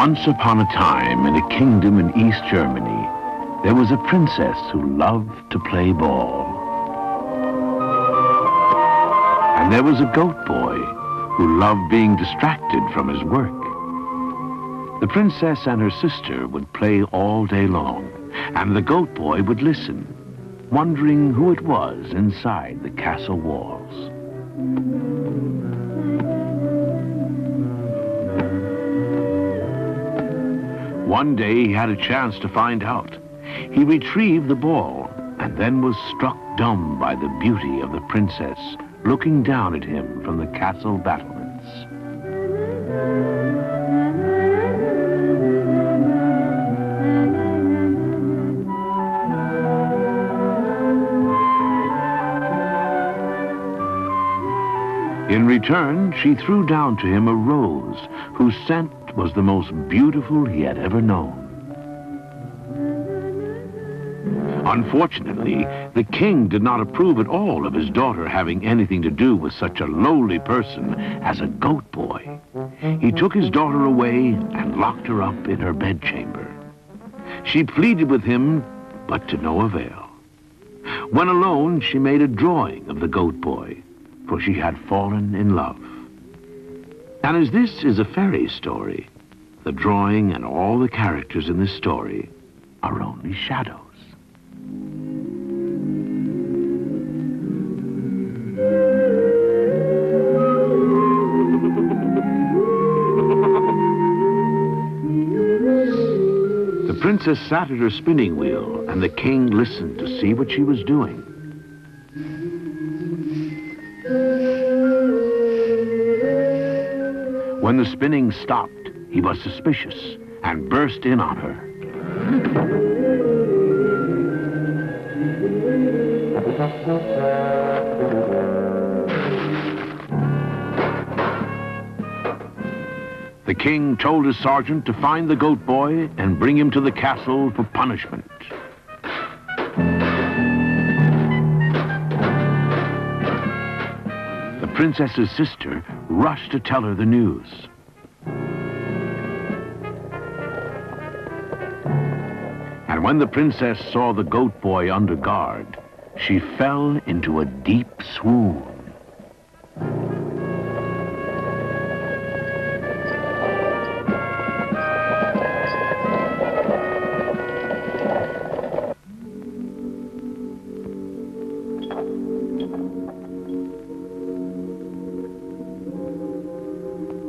Once upon a time, in a kingdom in East Germany, there was a princess who loved to play ball. And there was a goat boy who loved being distracted from his work. The princess and her sister would play all day long, and the goat boy would listen, wondering who it was inside the castle walls. One day he had a chance to find out. He retrieved the ball and then was struck dumb by the beauty of the princess looking down at him from the castle battlements. In return, she threw down to him a rose whose scent was the most beautiful he had ever known. Unfortunately, the king did not approve at all of his daughter having anything to do with such a lowly person as a goat boy. He took his daughter away and locked her up in her bedchamber. She pleaded with him, but to no avail. When alone, she made a drawing of the goat boy, for she had fallen in love. And as this is a fairy story, the drawing and all the characters in this story are only shadows. The princess sat at her spinning wheel, and the king listened to see what she was doing. When the spinning stopped, he was suspicious and burst in on her. The king told his sergeant to find the goat boy and bring him to the castle for punishment. The princess's sister rushed to tell her the news. And when the princess saw the goat boy under guard, she fell into a deep swoon.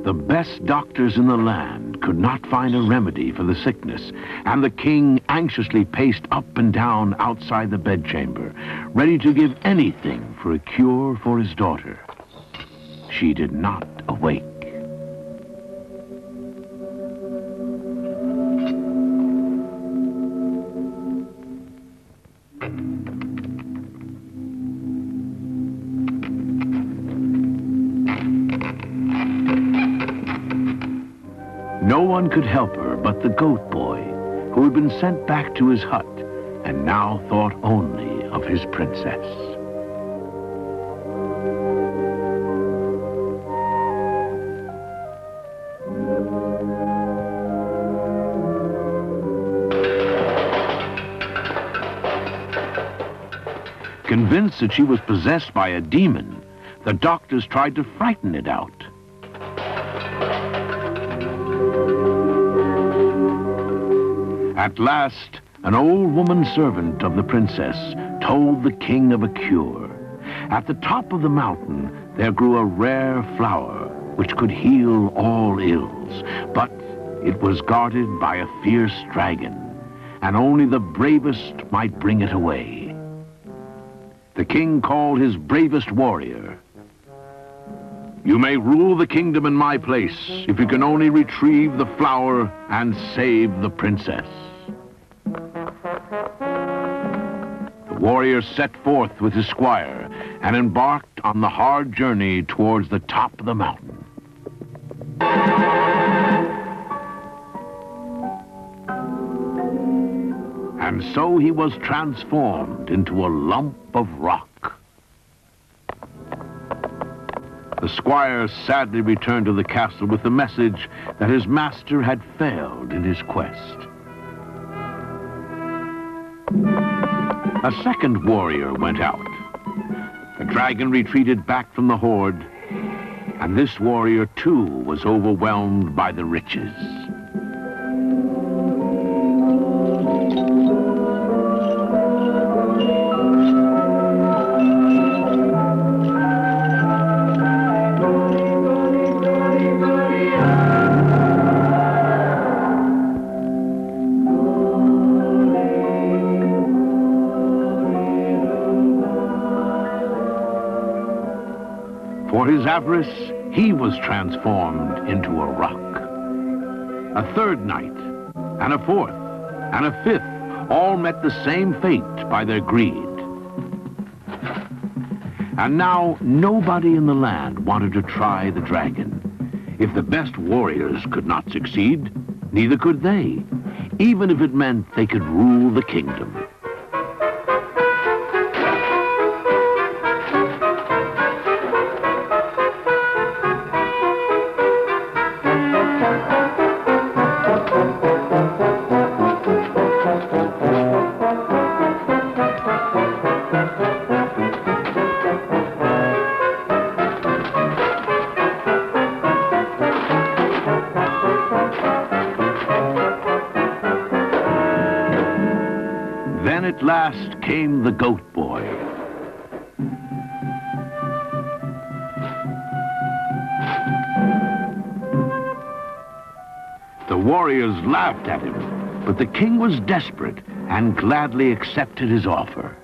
The best doctors in the land could not find a remedy for the sickness, and the king anxiously paced up and down outside the bedchamber, ready to give anything for a cure for his daughter. She did not awake. No one could help her but the goat boy, who had been sent back to his hut and now thought only of his princess. Convinced that she was possessed by a demon, the doctors tried to frighten it out. At last, an old woman servant of the princess told the king of a cure. At the top of the mountain, there grew a rare flower which could heal all ills, but it was guarded by a fierce dragon, and only the bravest might bring it away. The king called his bravest warrior. "You may rule the kingdom in my place if you can only retrieve the flower and save the princess." The warrior set forth with his squire and embarked on the hard journey towards the top of the mountain. And so he was transformed into a lump of rock. The squire sadly returned to the castle with the message that his master had failed in his quest. A second warrior went out. The dragon retreated back from the horde, and this warrior too was overwhelmed by the riches. For his avarice, he was transformed into a rock. A third night, and a fourth, and a fifth, all met the same fate by their greed. And now nobody in the land wanted to try the dragon. If the best warriors could not succeed, neither could they, even if it meant they could rule the kingdom. Then at last came the goat boy. The warriors laughed at him, but the king was desperate and gladly accepted his offer.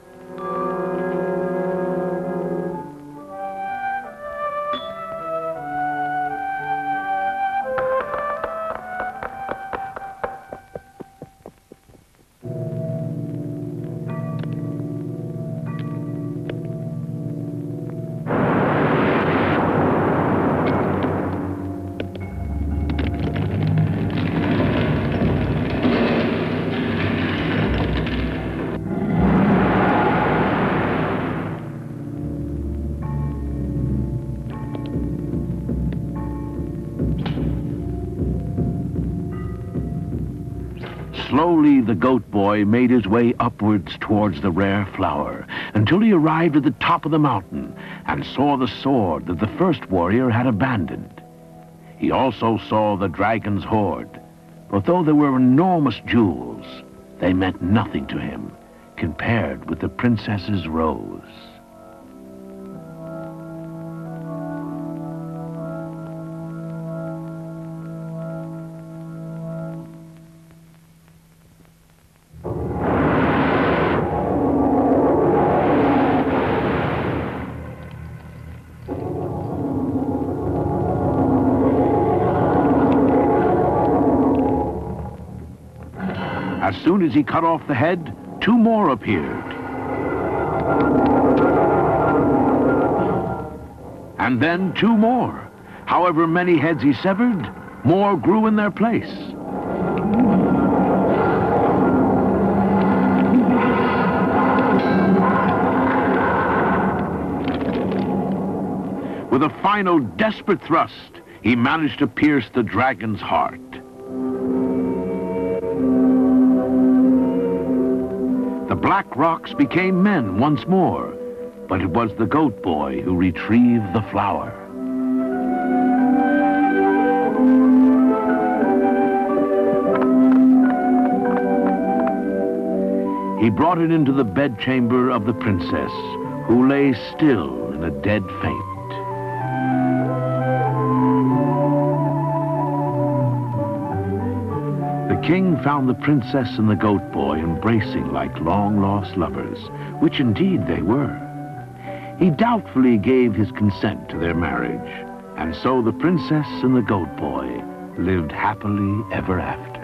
Slowly, the goat boy made his way upwards towards the rare flower until he arrived at the top of the mountain and saw the sword that the first warrior had abandoned. He also saw the dragon's hoard, but though there were enormous jewels, they meant nothing to him compared with the princess's rose. As soon as he cut off the head, two more appeared. And then two more. However many heads he severed, more grew in their place. With a final desperate thrust, he managed to pierce the dragon's heart. The black rocks became men once more, but it was the goat boy who retrieved the flower. He brought it into the bedchamber of the princess, who lay still in a dead faint. The king found the princess and the goat boy embracing like long-lost lovers, which indeed they were. He doubtfully gave his consent to their marriage, and so the princess and the goat boy lived happily ever after.